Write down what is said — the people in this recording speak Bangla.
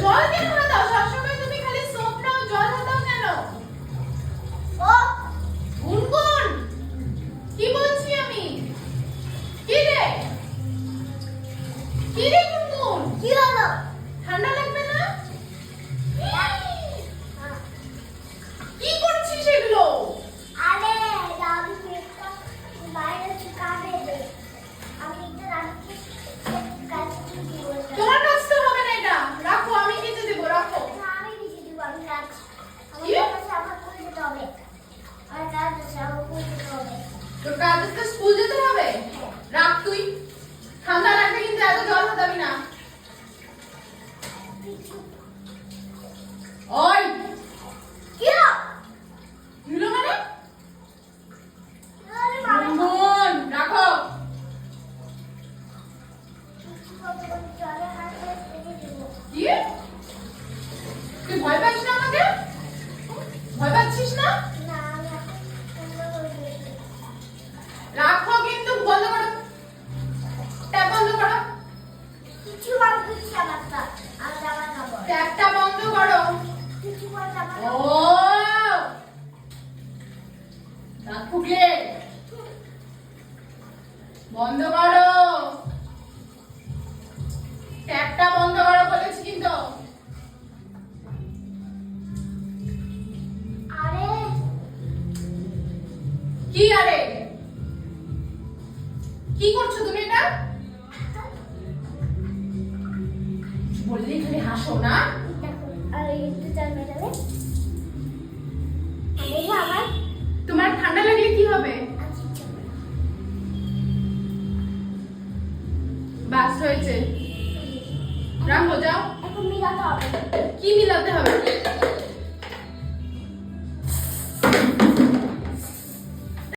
জল কেন দাও? সবসময় তুমি খালি সোপ নাও, জল দাও কেন? ও গুনগুন, কি বলছি আমি? কি রে গুনগুন, কি হলো? ঠান্ডা লাগবে না? কি করছিস এগুলো? আরে দাদু পেটটা বাইরে শুকাবে দে। আমি এটা রাখছি, কাটছি দিব। তোমার কাছে হবে না, এটা রাখো, আমি কেটে দেব, রাখো। আমি ভিজে দিব, আমি রাখছি। কি? আমার কাছে আবার করে দিতে হবে। আমার কাজ আছে, আমার করে দিতে হবে। তোর কাজ আজকে স্কুল যেতে হবে? রাখ তুই, ঠান্ডা লাগবে কিন্তু এত জল হাতাবি না। ওই কি হলো? নিলো মানে? আরে বাবা, গুনগুন, রাখো। জলে হাত দিয়ে দিব। কি? তুই ভয় পাচ্ছিস না আমাকে? ভয় পাচ্ছিস না? না, আমি এখন ঠান্ডা করে দিয়েছি। রাখো কিন্তু, বন্ধ করো, ট্যাপ বন্ধ করো, কিছু বার দিচ্ছি আমার তা। আর জামা কাপড়। ট্যাপটা বন্ধ করো। কিছু বার জামা ও কাপড়। দাঁত ফুটলে বন্ধ করো, ট্যাপটা বন্ধ করো বলেছি কিন্তু। আরে কি আরে? কি করছো তুমি এটা? বললি খালি হাসো না? দেখো, আর একটু জল মেটাবে। দেখো আমার তোমার ঠান্ডা লাগলে কি হবে? আচ্ছা, বাস হয়েছে, রাখো, যাও। এখন মিলাতে হবে। কি মিলাতে হবে?